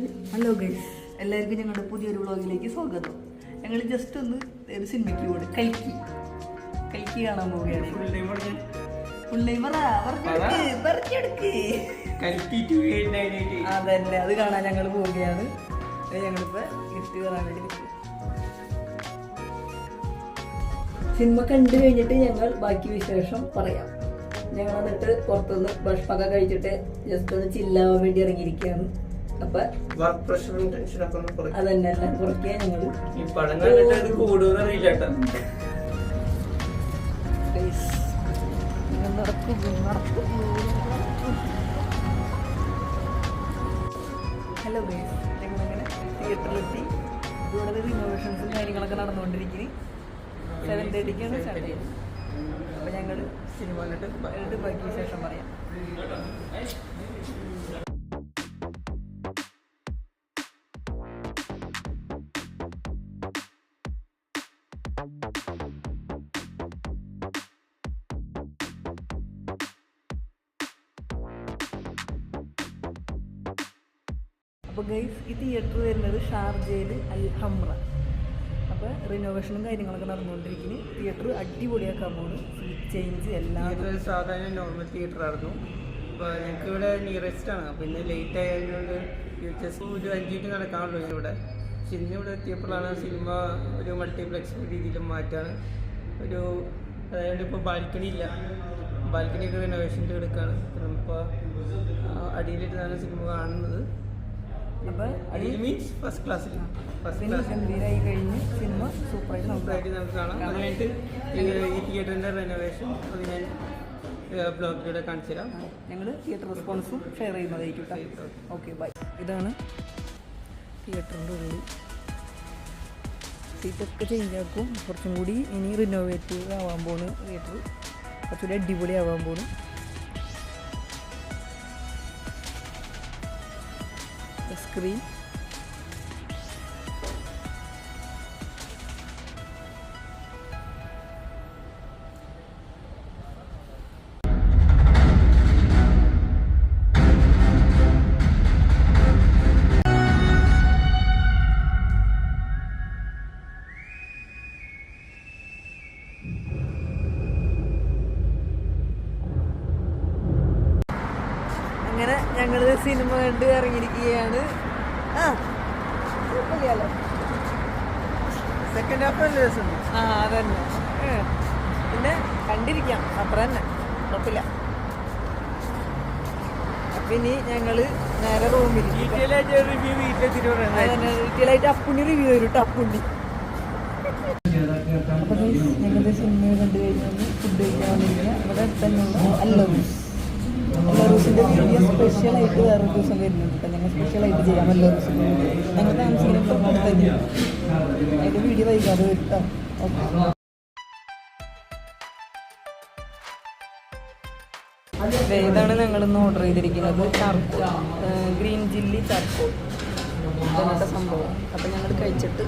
Hello guys, എല്ലാവർക്കും ഞങ്ങളുടെ പുതിയൊരു വ്ളോഗിലേക്ക് സ്വാഗതം. ഞങ്ങൾ ജസ്റ്റ് ഒന്ന് ഒരു സിനിമയ്ക്ക് പോയി കൽക്കി കാണാൻ പോവുകയാണ്. അതന്നെ, അത് കാണാൻ ഞങ്ങൾ പോവുകയാണ്. ഞങ്ങളിപ്പോ ഗിഫ്റ്റ് കയറാൻ വേണ്ടി സിനിമ കണ്ടു കഴിഞ്ഞിട്ട് ഞങ്ങൾ ബാക്കി വിശേഷം പറയാം. ഞങ്ങൾ എന്നിട്ട് പുറത്തുനിന്ന് ഭക്ഷണമൊക്കെ കഴിച്ചിട്ട് ജസ്റ്റ് ഒന്ന് ചില്ലാവാൻ വേണ്ടി ഇറങ്ങിയിരിക്കുകയാണ്. അപ്പൊ അതന്നെ എല്ലാം കുറയ്ക്കുക. ഞങ്ങള് ഹലോ ഗൈസ്, ഞങ്ങളിങ്ങനെ തിയേറ്ററിലെത്തി. ഇവിടെ റിനോവേഷൻസും കാര്യങ്ങളൊക്കെ നടന്നുകൊണ്ടിരിക്കുന്നു. 7:30 സ്റ്റാർട്ട് ചെയ്യും. അപ്പൊ ഞങ്ങള് സിനിമ കണ്ടിട്ട് ബാക്കി ശേഷം പറയാം. അപ്പോൾ ഗൈസ്, ഈ തിയേറ്റർ വരുന്നത് ഷാർജയിൽ അൽ ഹംറ. അപ്പോൾ റിനോവേഷനും കാര്യങ്ങളൊക്കെ നടന്നുകൊണ്ടിരിക്കുന്നു. തിയേറ്റർ അടിപൊളിയാക്കാൻ പോകുന്നു. സീറ്റ് ചേഞ്ച് എല്ലാം. സാധാരണ നോർമൽ തിയേറ്റർ ആയിരുന്നു. അപ്പോൾ ഞങ്ങൾക്ക് ഇവിടെ നിയറസ്റ്റ് ആണ്. അപ്പോൾ ഇന്ന് ലേറ്റ് ആയതുകൊണ്ട് ജസ്റ്റ് ഒരു 5 മിനിറ്റ് നടക്കാനുള്ളൂ ഇവിടെ. പക്ഷെ ഇന്ന് ഇവിടെ എത്തിയപ്പോഴാണ് സിനിമ ഒരു മൾട്ടിപ്ലെക്സ് രീതിയിലും മാറ്റാണ്. അതായത് ഇപ്പോൾ ബാൽക്കണി ഇല്ല. ബാൽക്കണിയൊക്കെ റിനോവേഷൻ്റെ എടുക്കുകയാണ്. ഇപ്പോൾ അടിയിലിട്ടാണ് സിനിമ കാണുന്നത്. ഫസ്റ്റ് ക്ലാസ്സിൽ ഗംഭീരമായി കഴിഞ്ഞ് സിനിമ സൂപ്പറായിട്ട് നമുക്ക് കാണാം. അത് കഴിഞ്ഞിട്ട് ഈ തിയേറ്ററിൻ്റെ റെനോവേഷൻ അത് ഞാൻ ബ്ലോഗിലൂടെ കാണിച്ചു തരാം. ഞങ്ങൾ തിയേറ്റർ റെസ്പോൺസും ഷെയർ ചെയ്യുന്നതായിരിക്കും. Okay, bye. ഇതാണ് തിയേറ്ററിൻ്റെ ഉള്ളിൽ. സീറ്റൊക്കെ ചേഞ്ച് ആക്കും. കുറച്ചും കൂടി ഇനി റിനോവേറ്റ് ആവാൻ പോകുന്നു. തിയേറ്റർ കുറച്ചുകൂടി അടിപൊളി ആവാൻ പോകുന്നു. സ്ക്രീൻ അങ്ങനെ ഞങ്ങൾ സിനിമ കണ്ട് ഇറങ്ങിയിരിക്കുകയാണ്. സെക്കൻഡ് ഹാഫ് നല്ല രസമുണ്ട്. അതന്നെ, പിന്നെ കണ്ടിരിക്കാം, അത്ര തന്നെ, കുഴപ്പമില്ല. അപ്പൊ ഇനി ഞങ്ങള് നേരെ റൂമിൽ ഡീറ്റെയിൽ ആയിട്ട് അപ്പുണ്ണി റിവ്യൂ വരും കേട്ടോ. അപ്പുണ്ണി അപ്പൊ ഞങ്ങളുടെ സിനിമ കണ്ടു കഴിഞ്ഞാൽ ഫുഡ് കഴിക്കാൻ വന്നിരിക്കുക. ഇവിടെ തന്നെയുള്ള അല്ലറൂസിൻ്റെ വീഡിയോ സ്പെഷ്യലായിട്ട് വേറൊരു ദിവസം വരുന്നുണ്ട് കേട്ടോ. ഞങ്ങൾ സ്പെഷ്യലായിട്ട് ചെയ്യാം അല്ലറൂസിൻ്റെ വീഡിയോ. ഞങ്ങൾ താമസിക്കുന്നത് അടുത്തന്നെ. അതിൻ്റെ വീഡിയോ വൈകാതെ വരും കേട്ടോ. ഓക്കെ, ഇതാണ് ഞങ്ങളിന്ന് ഓർഡർ ചെയ്തിരിക്കുന്നത്. ചാർക്കോൾ, ഗ്രീൻ ചില്ലി ചാർക്കോൾ ഇതാണ് സംഭവം. അപ്പം ഞങ്ങൾ കഴിച്ചിട്ട്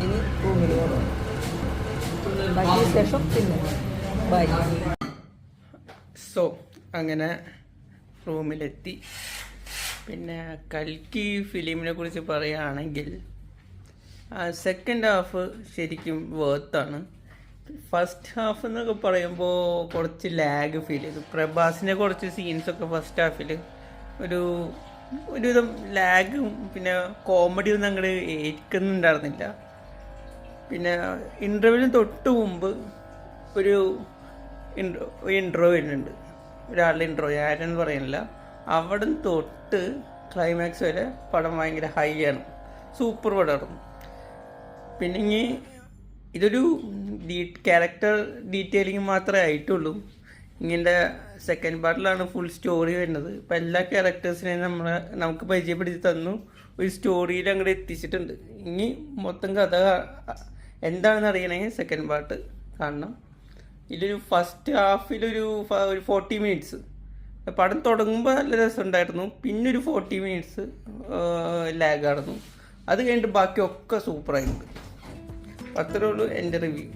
ഇനി റൂമിൽ പോകാം. ബാക്കി ശേഷം പിന്നെ ബൈ. സോ അങ്ങനെ റൂമിലെത്തി. പിന്നെ കൽക്കി ഫിലിമിനെ കുറിച്ച് പറയുകയാണെങ്കിൽ സെക്കൻഡ് ഹാഫ് ശരിക്കും വേർത്താണ്. ഫസ്റ്റ് ഹാഫ് എന്നൊക്കെ പറയുമ്പോൾ കുറച്ച് ലാഗ് ഫീൽ ചെയ്തു. പ്രഭാസിൻ്റെ കുറച്ച് സീൻസൊക്കെ ഫസ്റ്റ് ഹാഫിൽ ഒരുവിധം ലാഗും പിന്നെ കോമഡി ഒന്നും അങ്ങോട്ട് ഏൽക്കുന്നുണ്ടായിരുന്നില്ല. പിന്നെ ഇൻ്റർവ്യൂവിന് തൊട്ട് മുമ്പ് ഒരു ഇൻട്രോ വരുന്നുണ്ട്. ഒരാളുടെ ഇൻട്രോ, ആരെന്ന് പറയുന്നില്ല. അവിടെ തൊട്ട് ക്ലൈമാക്സ് വരെ പടം ഭയങ്കര ഹൈ ആണ്. സൂപ്പർ പടമായിരുന്നു. പിന്നെ ഇനി ഇതൊരു ക്യാരക്ടർ ഡീറ്റെയിലിംഗ് മാത്രമേ ആയിട്ടുള്ളൂ. ഇങ്ങനെ സെക്കൻഡ് പാർട്ടിലാണ് ഫുൾ സ്റ്റോറി വരുന്നത്. ഇപ്പം എല്ലാ ക്യാരക്ടേഴ്സിനെയും നമുക്ക് പരിചയപ്പെടുത്തി തന്നു. ഒരു സ്റ്റോറിയിൽ അങ്ങോട്ട് എത്തിച്ചിട്ടുണ്ട്. ഇനി മൊത്തം കഥ എന്താണെന്ന് അറിയണമെങ്കിൽ സെക്കൻഡ് പാർട്ട് കാണണം. ഇതിലൊരു ഫസ്റ്റ് ഹാഫിലൊരു 40 മിനിറ്റ്സ് പടം തുടങ്ങുമ്പോൾ നല്ല രസമുണ്ടായിരുന്നു. പിന്നെ ഒരു 40 മിനിറ്റ്സ് ലാഗായിരുന്നു. അത് കഴിഞ്ഞിട്ട് ബാക്കിയൊക്കെ സൂപ്പറായിട്ടുണ്ട്. അത്രേ ഉള്ളൂ എൻ്റെ റിവ്യൂ.